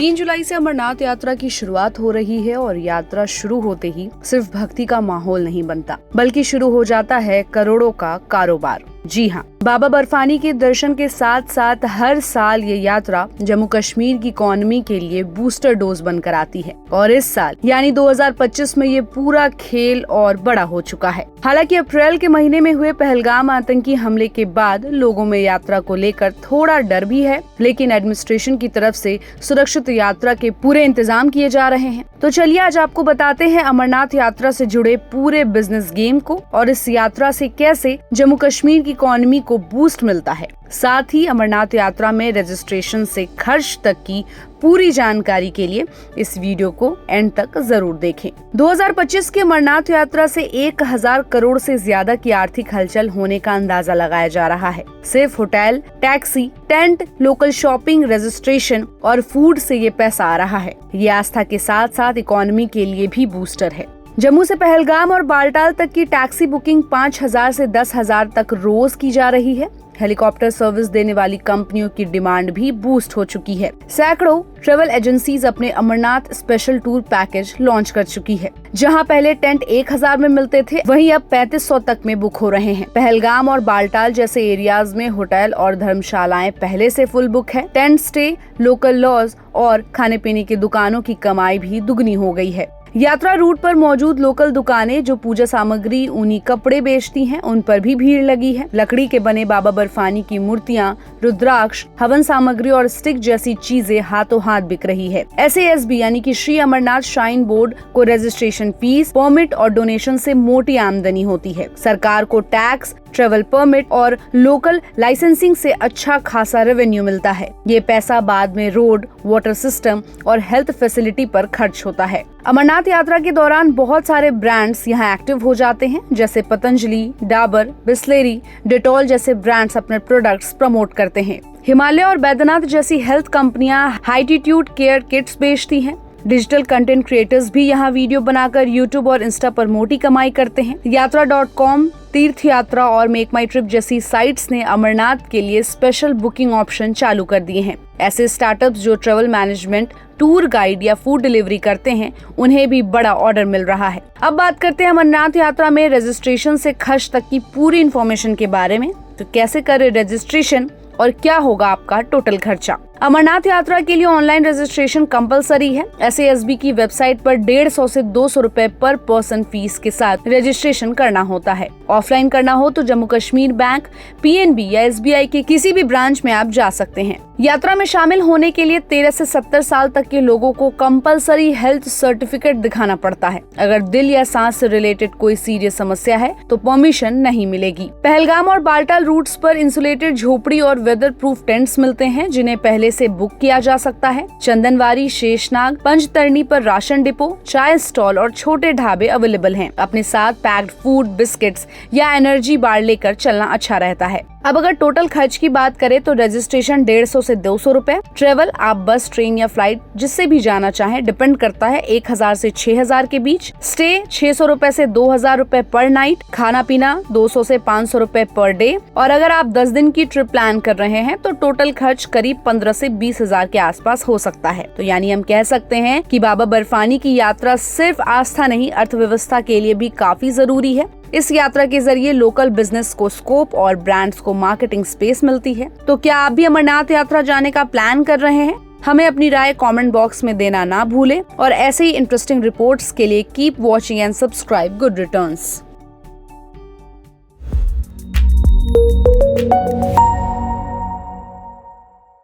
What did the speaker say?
3 जुलाई से अमरनाथ यात्रा की शुरुआत हो रही है और यात्रा शुरू होते ही सिर्फ भक्ति का माहौल नहीं बनता, बल्कि शुरू हो जाता है करोड़ों का कारोबार। जी हाँ, बाबा बर्फानी के दर्शन के साथ साथ हर साल ये यात्रा जम्मू कश्मीर की इकोनॉमी के लिए बूस्टर डोज बनकर आती है और इस साल यानी 2025 में ये पूरा खेल और बड़ा हो चुका है। हालांकि अप्रैल के महीने में हुए पहलगाम आतंकी हमले के बाद लोगों में यात्रा को लेकर थोड़ा डर भी है, लेकिन एडमिनिस्ट्रेशन की तरफ से सुरक्षित यात्रा के पूरे इंतजाम किए जा रहे हैं। तो चलिए आज आपको बताते हैं अमरनाथ यात्रा से जुड़े पूरे बिजनेस गेम को और इस यात्रा से कैसे जम्मू कश्मीर की इकोनॉमी को बूस्ट मिलता है। साथ ही अमरनाथ यात्रा में रजिस्ट्रेशन से खर्च तक की पूरी जानकारी के लिए इस वीडियो को एंड तक जरूर देखें। 2025 की अमरनाथ यात्रा से 1000 करोड़ से ज्यादा की आर्थिक हलचल होने का अंदाजा लगाया जा रहा है। सिर्फ hotel, taxi, tent, local shopping, registration और फूड से ये पैसा आ रहा है। ये आस्था के साथ साथ इकोनॉमी के लिए भी बूस्टर है। जम्मू से पहलगाम और बालटाल तक की टैक्सी बुकिंग 5000 से 10,000 तक रोज की जा रही है। हेलीकॉप्टर सर्विस देने वाली कंपनियों की डिमांड भी बूस्ट हो चुकी है। सैकड़ों ट्रेवल एजेंसीज अपने Amarnath special tour package launch कर चुकी है। जहां पहले टेंट 1000 में मिलते थे, वहीं अब 3500 तक में बुक हो रहे हैं। पहलगाम और बालटाल जैसे एरियाज में होटल और धर्मशालाएं पहले से फुल बुक है। टेंट स्टे, लोकल लॉज और खाने पीने की दुकानों की कमाई भी दुगनी हो गई है। यात्रा रूट पर मौजूद लोकल दुकानें जो पूजा सामग्री, ऊनी कपड़े बेचती हैं, उन पर भी भीड़ लगी है। लकड़ी के बने बाबा बर्फानी की मूर्तियां, रुद्राक्ष, हवन सामग्री और स्टिक जैसी चीजें हाथों हाथ बिक रही है। SASB यानी कि श्री अमरनाथ श्राइन बोर्ड को रजिस्ट्रेशन फीस, परमिट और डोनेशन से मोटी आमदनी होती है। सरकार को टैक्स, ट्रेवल परमिट और लोकल लाइसेंसिंग से अच्छा खासा रेवेन्यू मिलता है। ये पैसा बाद में रोड, वाटर सिस्टम और हेल्थ फैसिलिटी पर खर्च होता है। अमरनाथ यात्रा के दौरान बहुत सारे ब्रांड्स यहाँ एक्टिव हो जाते हैं, जैसे पतंजलि, डाबर, बिस्लेरी, डेटॉल जैसे ब्रांड्स अपने प्रोडक्ट्स प्रमोट करते हैं। हिमालय और बैद्यनाथ जैसी हेल्थ कंपनियां हाईटीट्यूड केयर किट्स बेचती हैं। डिजिटल कंटेंट क्रिएटर्स भी यहाँ वीडियो बनाकर यूट्यूब और इंस्टा पर मोटी कमाई करते हैं। यात्रा.com, तीर्थ यात्रा और मेक माई ट्रिप जैसी साइट्स ने अमरनाथ के लिए स्पेशल बुकिंग ऑप्शन चालू कर दिए हैं। ऐसे स्टार्टअप्स जो ट्रेवल मैनेजमेंट, टूर गाइड या फूड डिलीवरी करते हैं, उन्हें भी बड़ा ऑर्डर मिल रहा है। अब बात करते हैं अमरनाथ यात्रा में रजिस्ट्रेशन से खर्च तक की पूरी इन्फॉर्मेशन के बारे में। तो कैसे करें रजिस्ट्रेशन और क्या होगा आपका टोटल खर्चा। अमरनाथ यात्रा के लिए ऑनलाइन रजिस्ट्रेशन कंपलसरी है। SASB की वेबसाइट पर 150 से 200 रुपए पर पर्सन फीस के साथ रजिस्ट्रेशन करना होता है। ऑफलाइन करना हो तो जम्मू कश्मीर बैंक, PNB या SBI के किसी भी ब्रांच में आप जा सकते हैं। यात्रा में शामिल होने के लिए 13 से 70 साल तक के लोगों को कंपलसरी हेल्थ सर्टिफिकेट दिखाना पड़ता है। अगर दिल या सांस से रिलेटेड कोई सीरियस समस्या है तो परमिशन नहीं मिलेगी। पहलगाम और बालटाल रूट्स पर इंसुलेटेड झोपड़ी और वेदर प्रूफ टेंट्स मिलते हैं, जिन्हें पहले से बुक किया जा सकता है। चंदनवारी, शेषनाग, पंचतरणी पर राशन डिपो, चाय स्टॉल और छोटे ढाबे अवेलेबल हैं। अपने साथ पैक्ड फूड, बिस्किट्स या एनर्जी बार लेकर चलना अच्छा रहता है। अब अगर टोटल खर्च की बात करें तो रजिस्ट्रेशन 150 से 200 रुपए। ट्रेवल आप बस, ट्रेन या फ्लाइट जिससे भी जाना चाहें, डिपेंड करता है 1000 से 6000 के बीच। स्टे 600 रुपए से 2000 रुपए पर नाइट। खाना पीना 200 से 500 रुपए पर डे। और अगर आप 10 दिन की ट्रिप प्लान कर रहे हैं तो टोटल खर्च करीब 15 से 20,000 के आसपास हो सकता है। तो यानी हम कह सकते हैं कि बाबा बर्फानी की यात्रा सिर्फ आस्था नहीं, अर्थव्यवस्था के लिए भी काफी जरूरी है। इस यात्रा के जरिए लोकल बिजनेस को स्कोप और ब्रांड्स को मार्केटिंग स्पेस मिलती है। तो क्या आप भी अमरनाथ यात्रा जाने का प्लान कर रहे हैं? हमें अपनी राय कमेंट बॉक्स में देना ना भूलें और ऐसे ही इंटरेस्टिंग रिपोर्ट्स के लिए keep watching and subscribe good returns.